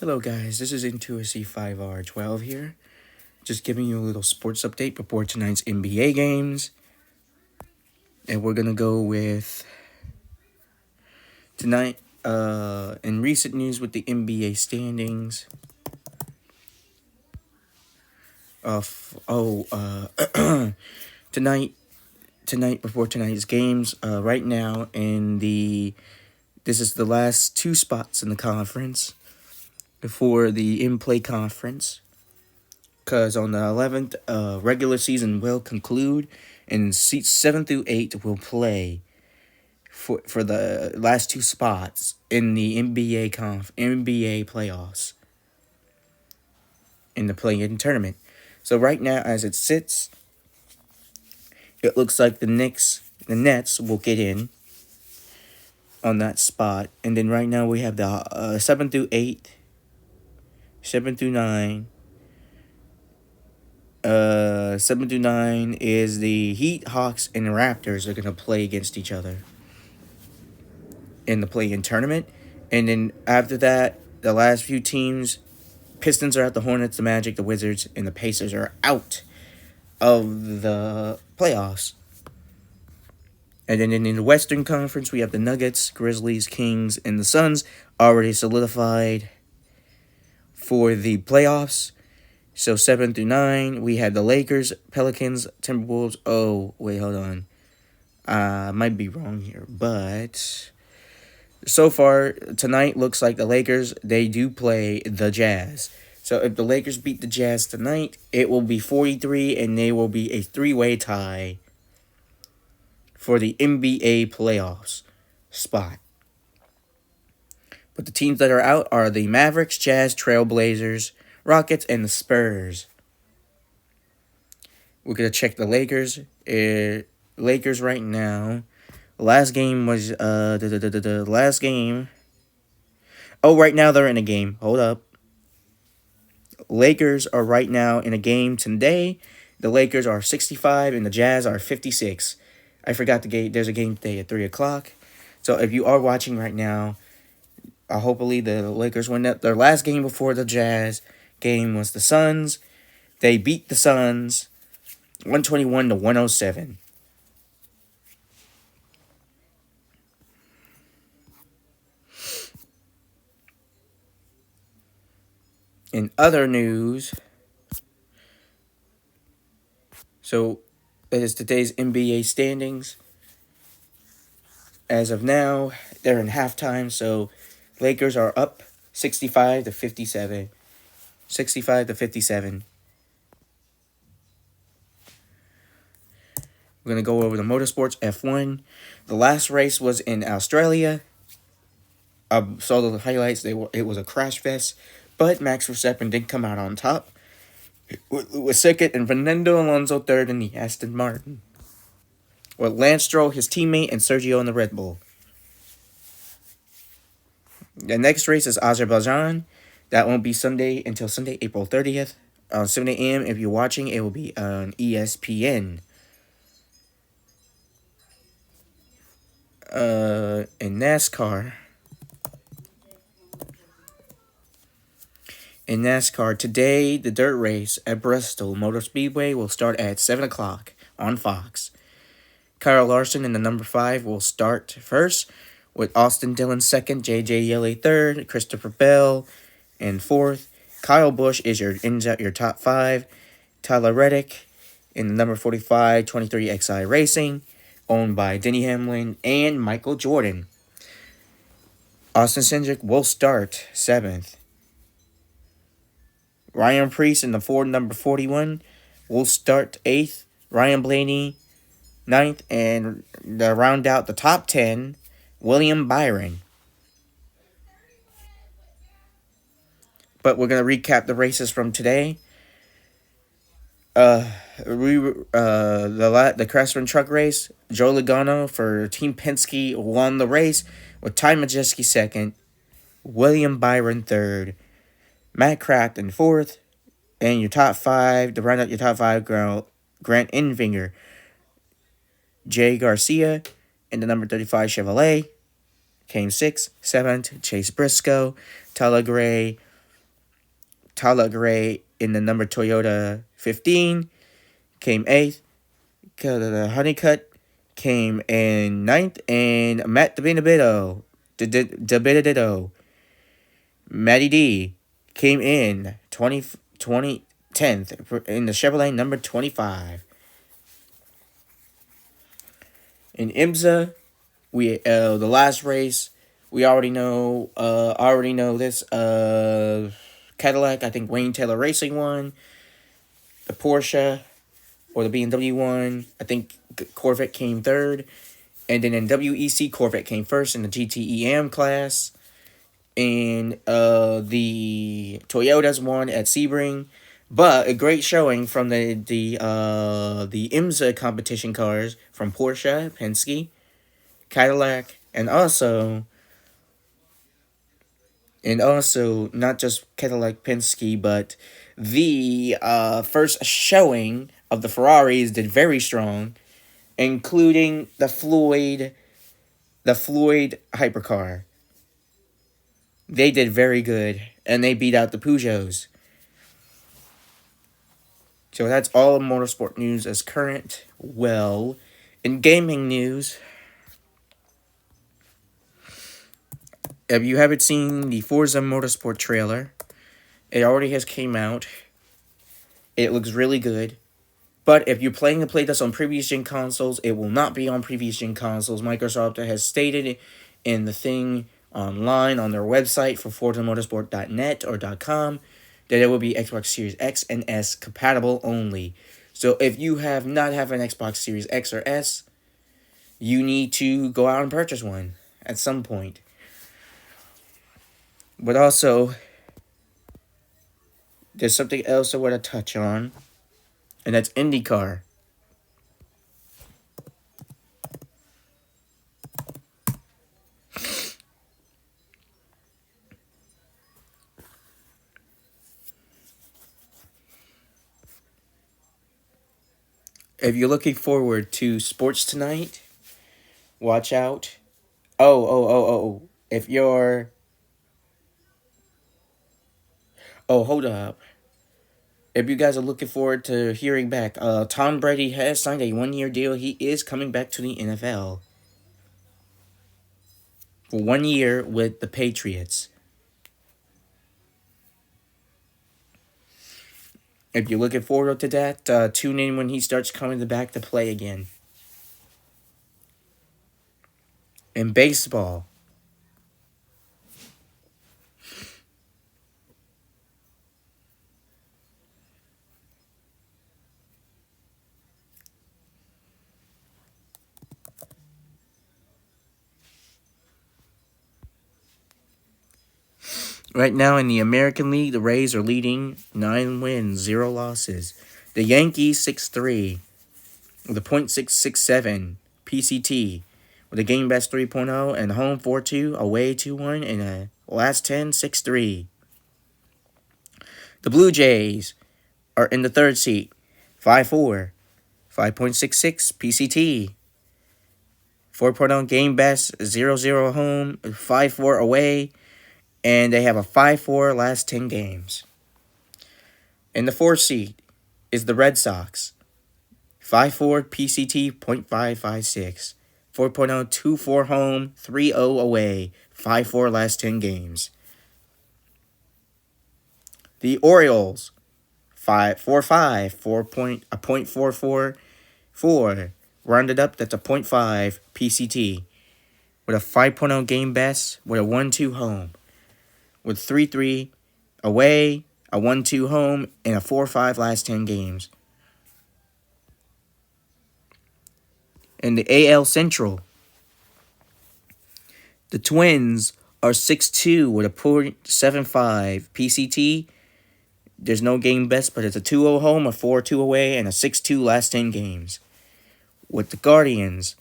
Hello guys, this is Into a C5R12 here. Just giving you a little sports update before tonight's NBA games. And we're gonna go with tonight, in recent news with the NBA standings. Tonight before tonight's games, right now this is the last two spots in the conference before the in-play conference. Because on the 11th, regular season will conclude, and seats 7 through 8 will play for the last two spots in the NBA playoffs in the play-in tournament. So right now, as it sits, it looks like the Nets will get in on that spot, and then right now we have the 7 through 8, 7 through 9. 7 through 9 is the Heat, Hawks, and Raptors are gonna play against each other in the play-in tournament. And then after that, the last few teams, Pistons are out, the Hornets, the Magic, the Wizards, and the Pacers are out of the playoffs. And then in the Western Conference, we have the Nuggets, Grizzlies, Kings, and the Suns already solidified for the playoffs. So 7 through 9, we have the Lakers, Pelicans, Timberwolves. Oh, wait, hold on. Might be wrong here, but so far tonight looks like the Lakers, they do play the Jazz. So if the Lakers beat the Jazz tonight, it will be 43, and they will be a three-way tie for the NBA playoffs spot. But the teams that are out are the Mavericks, Jazz, Trailblazers, Rockets, and the Spurs. We're going to check the Lakers. Lakers right now. Last game was, the last game. Oh, right now they're in a game. Hold up. Lakers are right now in a game today. The Lakers are 65 and the Jazz are 56. I forgot the game. There's a game today at 3 o'clock. So if you are watching right now, hopefully the Lakers win that. Their last game before the Jazz game was the Suns. They beat the Suns 121 to 107. In other news, so that is today's NBA standings. As of now, they're in halftime, so Lakers are up 65 to 57. 65 to 57. We're going to go over the motorsports F1. The last race was in Australia. I saw the highlights. It was a crash fest, but Max Verstappen did come out on top. It was second, and Fernando Alonso third in the Aston Martin, with Lance Stroll, his teammate, and Sergio in the Red Bull. The next race is Azerbaijan. That won't be Sunday until Sunday, April 30th. 7 a.m. If you're watching, it will be on ESPN. In NASCAR. In NASCAR, today, the dirt race at Bristol Motor Speedway will start at 7 o'clock on Fox. Kyle Larson in the number 5 will start first, with Austin Dillon second, J.J. Yeley third, Christopher Bell in fourth. Kyle Busch ends out your top 5. Tyler Reddick in the number 45, 23XI Racing, owned by Denny Hamlin and Michael Jordan. Austin Cindric will start 7th. Ryan Preece in the Ford number 41 will start 8th. Ryan Blaney 9th. And to round out the top 10, William Byron. But we're going to recap the races from today. The Craftsman Truck Race, Joe Logano for Team Penske won the race, with Ty Majeski second, William Byron third, Matt Crafton fourth, and your top 5, to round out your top 5, Grant Enfinger, Jay Garcia, and the number 35 Chevrolet came 6th. 7th, Chase Briscoe, Tyler Gray, Tyler Gray in the number Toyota 15 came 8th. The Honeycutt came in 9th. And Matt DeBenedetto, Matty D, came in 10th in the Chevrolet number 25. In IMSA, the last race, we already know this. Cadillac, I think Wayne Taylor Racing won. The Porsche or the BMW won. I think Corvette came third. And then in WEC, Corvette came first in the GTEM class. And the Toyotas won at Sebring. But a great showing from the IMSA competition cars from Porsche, Penske, Cadillac, and also not just Cadillac, Penske, but the first showing of the Ferraris did very strong, including the Floyd hypercar. They did very good, and they beat out the Peugeots. So that's all of motorsport news as current. Well, in gaming news, if you haven't seen the Forza Motorsport trailer, it already has came out. It looks really good. But if you're planning to play this on previous gen consoles, it will not be on previous gen consoles. Microsoft has stated in the thing online on their website for ForzaMotorsport.net or .com that it will be Xbox Series X and S compatible only. So if you have not have an Xbox Series X or S, you need to go out and purchase one at some point. But also, there's something else I want to touch on, and that's IndyCar. If you're looking forward to sports tonight, watch out. Oh. If you're... Oh, hold up. If you guys are looking forward to hearing back, Tom Brady has signed a 1-year deal. He is coming back to the NFL for 1 year with the Patriots. If you're looking forward to that, tune in when he starts coming back to play again. In baseball, right now in the American League, the Rays are leading 9 wins, 0 losses. The Yankees 6-3 with a .667 PCT with a game best 3.0 and home 4-2, away 2-1, and a last 10 6-3. The Blue Jays are in the third seat, 5-4, 5.66 PCT, 4.0 game best, 0-0 home, 5-4 away, and they have a 5-4 last 10 games. In the fourth seat is the Red Sox, 5-4 PCT, .556, 4.0 2-4 home, 3-0 away, 5-4 last 10 games. The Orioles, 5-4-5, a .444, rounded up, that's a .5 PCT, with a 5.0 game best, with a 1-2 home, with 3-3 away, a 1-2 home, and a 4-5 last 10 games. In the AL Central, the Twins are 6-2 with a .75 PCT. There's no game best, but it's a 2-0 home, a 4-2 away, and a 6-2 last 10 games. With the Guardians,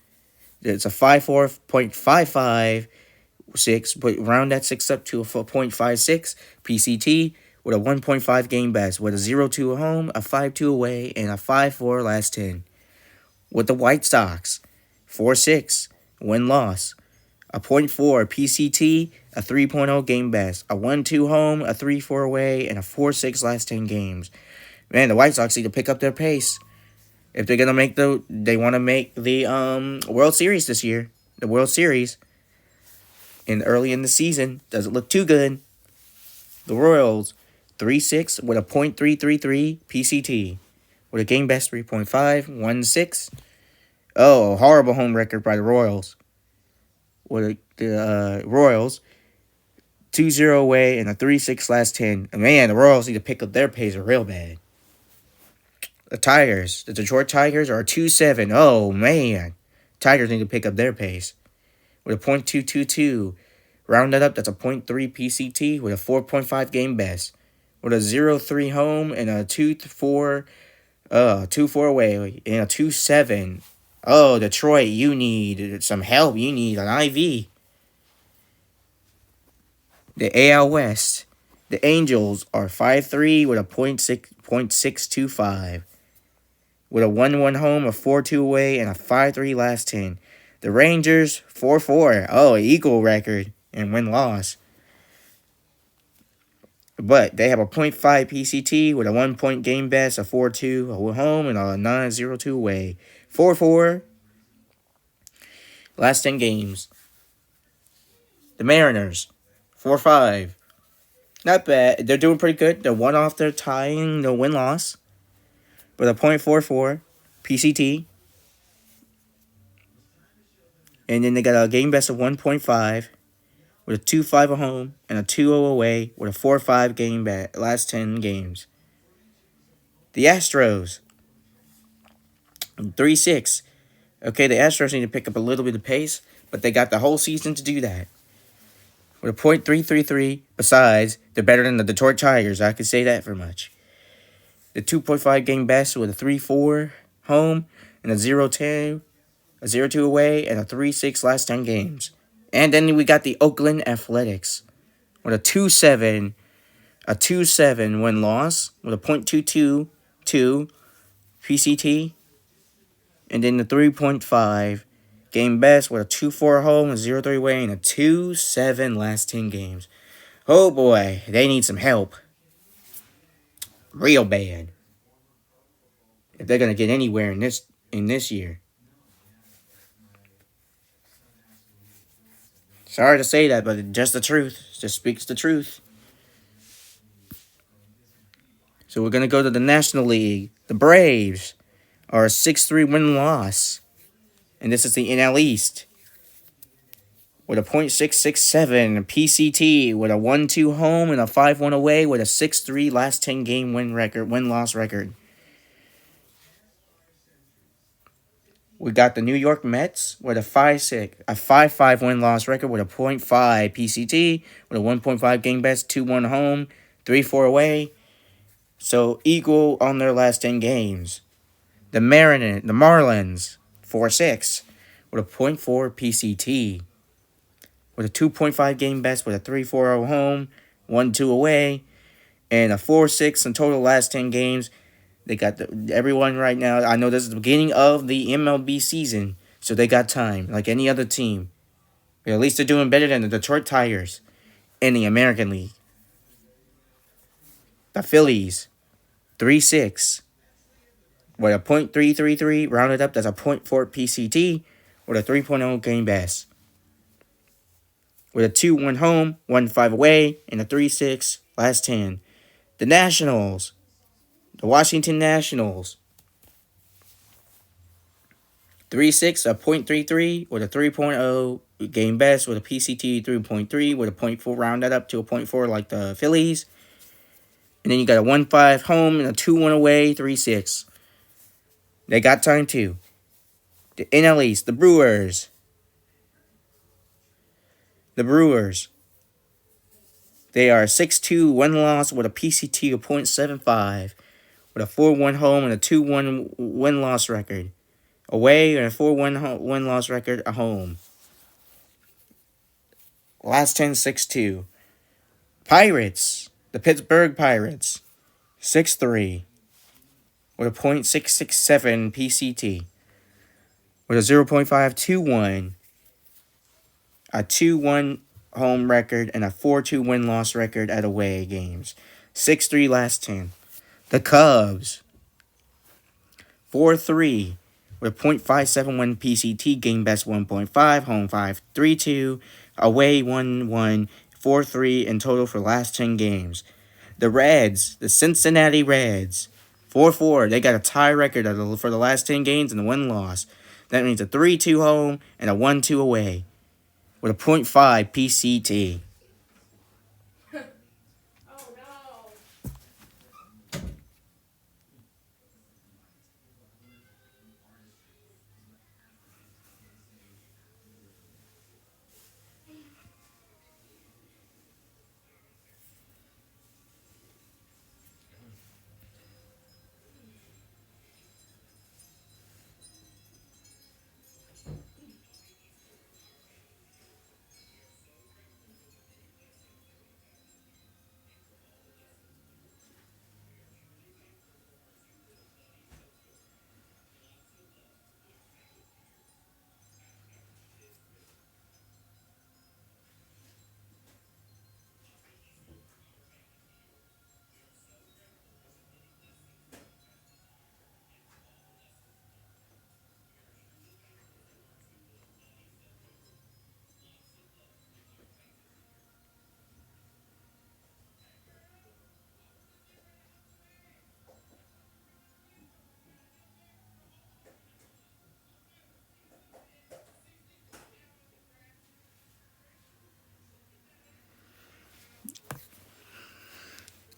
it's a 5-4 .556, but round that 6 up to a .56 PCT with a 1.5 game best, with a 0-2 home, a 5-2 away, and a 5-4 last 10. With the White Sox, 4-6 win-loss, a .4 PCT, a 3.0 game best, a 1-2 home, a 3-4 away, and a 4-6 last 10 games. Man, the White Sox need to pick up their pace if they're gonna they want to make the World Series this year. The World Series, and early in the season doesn't look too good. The Royals 3-6 with a .333 PCT, with a game best 3.5, 1-6. Oh, a horrible home record by the Royals. With the Royals 2-0 away and a 3-6 last 10. And man, the Royals need to pick up their pace real bad. The Tigers, the Detroit Tigers are 2-7. Oh man, Tigers need to pick up their pace with a .222. Round that up, that's a .3 PCT with a 4.5 game best, with a 0-3 home and a 2-4 away and a 2-7. Oh, Detroit, you need some help. You need an IV. The AL West, the Angels are 5-3 with a .625. With a 1-1 home, a 4-2 away, and a 5-3 last 10. The Rangers, 4-4. Oh, equal record and win-loss. But they have a .5 PCT with a 1 game best, a 4-2 home, and a 9-0-2 away. 4-4. Last 10 games. The Mariners, 4-5. Not bad. They're doing pretty good. They're one off their tying the win-loss with a .44 PCT. And then they got a game best of 1.5 with a 2-5 at home and a 2-0 away with a 4-5 game bet last 10 games. The Astros, 3-6. Okay, the Astros need to pick up a little bit of pace, but they got the whole season to do that. With a .333, besides, they're better than the Detroit Tigers. I can say that for much. The 2.5 game best with a 3-4 home and a 0-2 away and a 3-6 last 10 games. And then we got the Oakland Athletics with a 2-7 win-loss with a .222 PCT. And then the 3.5 game best with a 2-4 home, a 0-3 away, and a 2-7 last 10 games. Oh boy, they need some help. Real bad. If they're going to get anywhere in this year. Sorry to say that, but it's just the truth. It just speaks the truth. So we're going to go to the National League. The Braves are a 6-3 win-loss. And this is the NL East. With a .667 PCT, with a 1-2 home and a 5-1 away, with a 6-3 last 10 game win-loss record. We got the New York Mets with a 5-5 win-loss record with a .5 PCT, with a 1.5 game best, 2-1 home, 3-4 away. So equal on their last 10 games. The Marlins, 4-6, with a .4 PCT, with a 2.5 game best, with a 3-4 home, 1-2 away, and a 4-6 in total last 10 games. They got everyone right now. I know this is the beginning of the MLB season, so they got time, like any other team. But at least they're doing better than the Detroit Tigers in the American League. The Phillies, 3-6, with a .333 rounded up. That's a .4 PCT with a 3.0 game best. With a 2-1 home, 1-5 away, and a 3-6 last 10. The Nationals, the Washington Nationals, 3-6, a .33 with a 3.0 game best with a PCT 3.3 with a .4 round that up to a .4 like the Phillies. And then you got a 1-5 home and a 2-1 away, 3-6. They got time too. The NL East, the Brewers. The Brewers. They are 6-2 win-loss with a PCT of .75. With a 4-1 home and a 2-1 win-loss record. Away and a 4-1 win-loss record at home. Last 10, 6-2. Pirates. The Pittsburgh Pirates. 6-3. With a .667 PCT. With a 0.521 a 2-1 home record, and a 4-2 win-loss record at away games. 6-3 last 10. The Cubs, 4-3 with .571 PCT, game best 1.5, home 5-3-2, away 1-1, 4-3 in total for last 10 games. The Reds, the Cincinnati Reds, 4-4. They got a tie record for the last 10 games and a win-loss. That means a 3-2 home and a 1-2 away with a .5 PCT.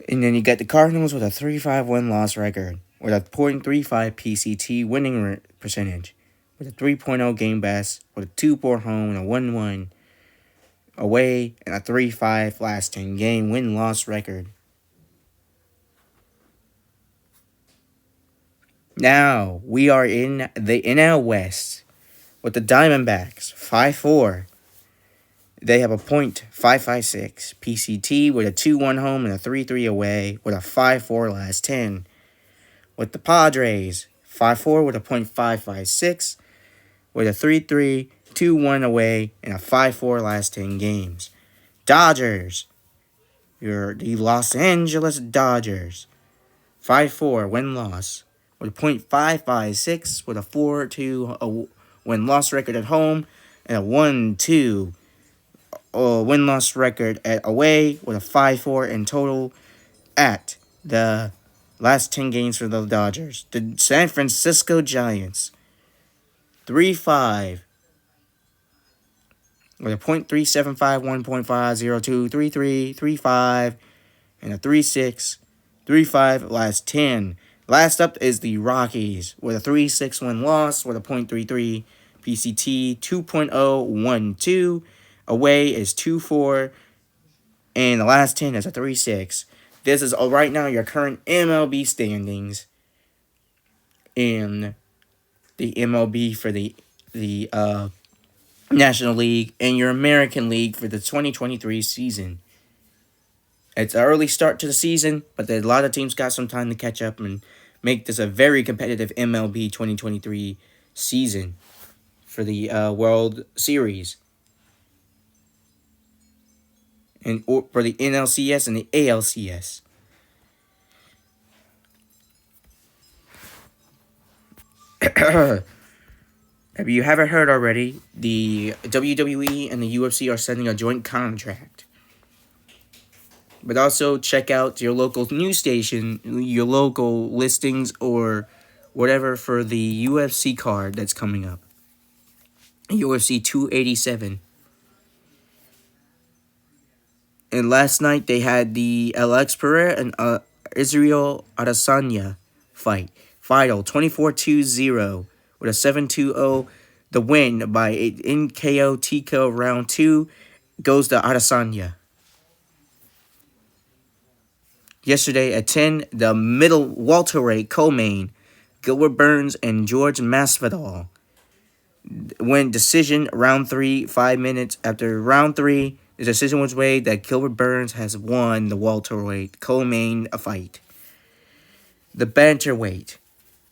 And then you got the Cardinals with a 3-5 win-loss record, with a .35 PCT winning percentage, with a 3.0 game best, with a 2-4 home and a 1-1 away, and a 3-5 last 10 game win-loss record. Now we are in the NL West with the Diamondbacks, 5-4. They have a .556 PCT with a 2-1 home and a 3-3 away, with a 5-4 last 10. With the Padres, 5-4 with a .556, with a 3-3, 2-1 away, and a 5-4 last 10 games. Dodgers, you're the Los Angeles Dodgers, 5-4 win-loss, with a .556, with a 4-2 win-loss record at home, and a 1-2 win-loss record at away, with a 5-4 in total at the last 10 games for the Dodgers. The San Francisco Giants, 3-5 with a .375, 1.502, 3-3, 3-5, and a 3-6, 3-5 last 10. Last up is the Rockies with a 3-6 win-loss with a .33 PCT, 2.012. Away is 2-4, and the last 10 is a 3-6. This is right now your current MLB standings in the MLB for the National League and your American League for the 2023 season. It's an early start to the season, but a lot of teams got some time to catch up and make this a very competitive MLB 2023 season for the World Series. And for the NLCS and the ALCS. If you haven't heard already, the WWE and the UFC are sending a joint contract. But also check out your local news station, your local listings, or whatever for the UFC card that's coming up. UFC 287. And last night they had the Alex Pereira and Israel Adesanya fight. Final 24-0 with a 7-2-0. The win by NKO TKO round 2 goes to Adesanya. Yesterday at 10, the middle welterweight co-main, Gilbert Burns and George Masvidal, win decision round 3, 5 minutes after round 3. The decision was made that Gilbert Burns has won the welterweight co-main fight. The bantamweight,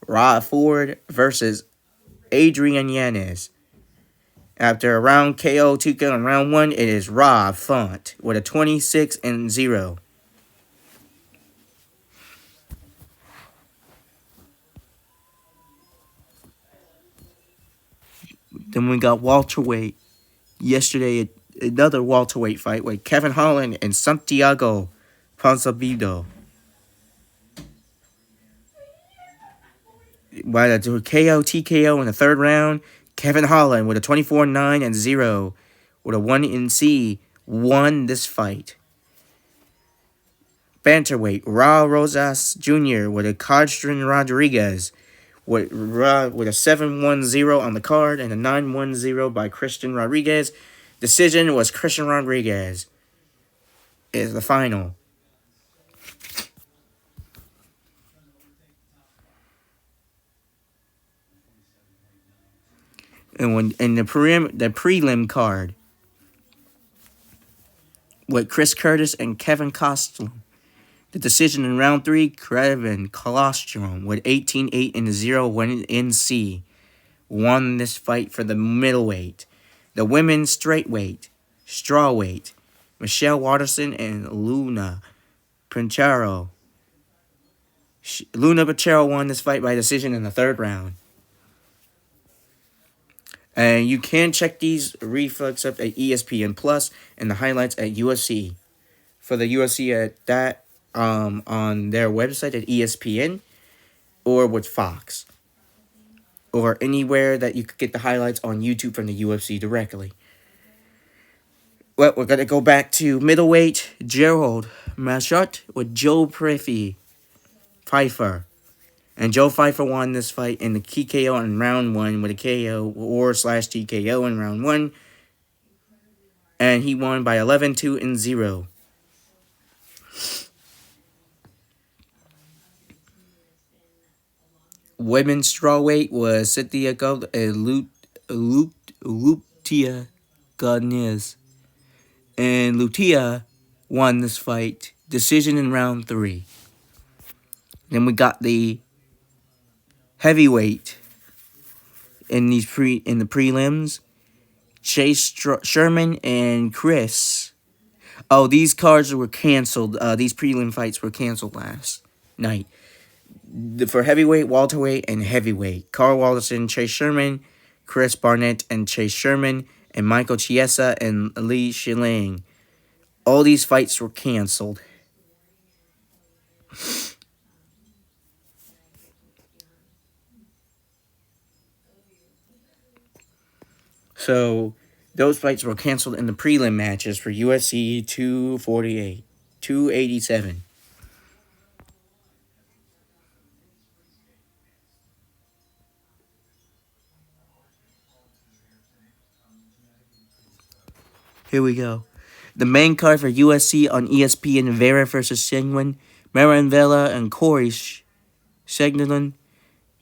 Rod Ford versus Adrian Yanez. After a round KO, 2 KO in round 1, it is Rob Font with a 26-0. Then we got welterweight. Yesterday, another welterweight fight with Kevin Holland and Santiago Ponzinibbio. By the KO TKO in the third round, Kevin Holland with a 24-9-0 with a 1-C won this fight. Bantamweight, Raul Rosas Jr. with a Codstrin Rodriguez with a 7-1-0 on the card and a 9-1-0 by Christian Rodriguez. Decision was Christian Rodriguez is the final. And when in the prelim card with Chris Curtis and Kevin Costner. The decision in round 3, Kevin Colostrum with 18-8-0 1-C won this fight for the middleweight. The women's straightweight, strawweight, Michelle Watterson and Luna Pinchero. Luna Pinchero won this fight by decision in the third round. And you can check these reflex up at ESPN Plus and the highlights at UFC. For the UFC at that on their website at ESPN or with Fox. Or anywhere that you could get the highlights on YouTube from the UFC directly. Well, we're going to go back to middleweight Gerald Machot with Joe Pfeiffer. And Joe Pfeiffer won this fight in the TKO in round 1 with a KO or /TKO in round 1. And he won by 11-2-0. Women's strawweight was Cynthia Gold and Lutia Godinez. And Lutia won this fight. Decision in round 3. Then we got the heavyweight in the prelims. Chase Sherman and Chris. Oh, these cards were canceled. These prelim fights were canceled last night. For heavyweight, welterweight, and heavyweight, Carl Walterson, Chase Sherman, Chris Barnett, and Chase Sherman, and Michael Chiesa and Li Shiling. All these fights were canceled. So, those fights were canceled in the prelim matches for UFC 248, 287. Here we go. The main card for UFC on ESPN, Vera versus Sengwin, Marin Vela and Corey Segnerlin.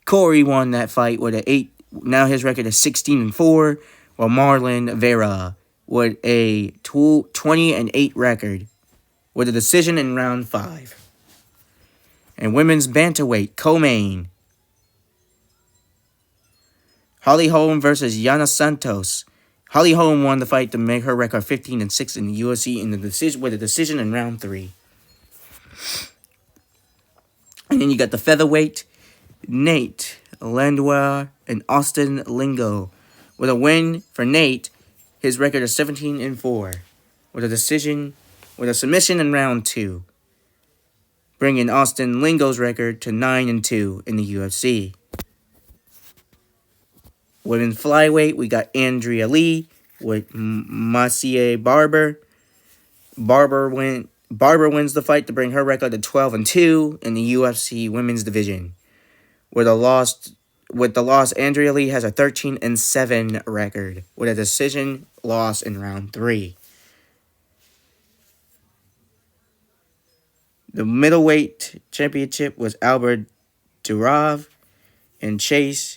Corey won that fight with an 8. Now his record is 16-4, while Marlon Vera with a 20-8 record with a decision in round 5. And women's bantamweight, co-main, Holly Holm versus Yana Santos. Holly Holm won the fight to make her record 15-6 in the UFC in the decision with a decision in round 3. And then you got the featherweight, Nate Landwehr and Austin Lingo. With a win for Nate, his record is 17-4. With a submission in round 2. Bringing Austin Lingo's record to 9-2 in the UFC. Women's flyweight, we got Andrea Lee with Maciej Barber. Barber wins the fight to bring her record to 12-2 in the UFC women's division. With the loss, Andrea Lee has a 13-7 record with a decision loss in round 3. The middleweight championship was Albert Durov and Chase.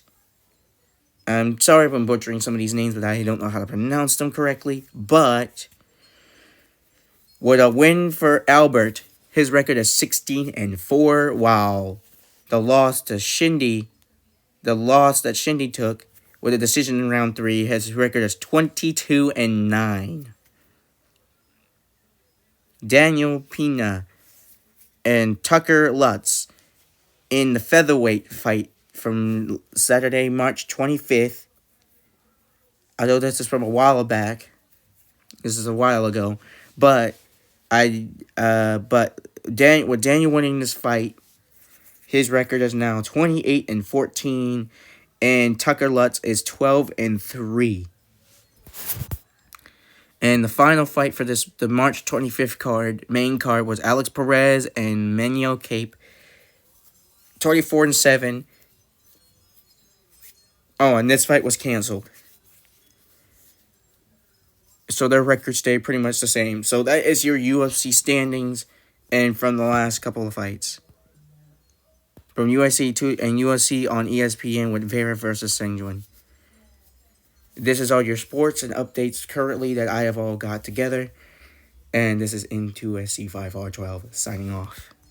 I'm sorry if I'm butchering some of these names, but I don't know how to pronounce them correctly. But with a win for Albert, his record is 16-4, while the loss that Shindy took with a decision in round 3. His record is 22-9. Daniel Pena and Tucker Lutz in the featherweight fight from Saturday, March 25th. I know this is from a while back. This is a while ago, but with Daniel winning this fight, his record is now 28-14, and Tucker Lutz is 12-3. And the final fight for the March 25th main card, was Alex Perez and Manuel Cape, 24-7. Oh, and this fight was canceled. So their records stay pretty much the same. So that is your UFC standings and from the last couple of fights. From UFC and UFC on ESPN with Vera versus Sengjuan. This is all your sports and updates currently that I have all got together. And this is Into SC5R12 signing off.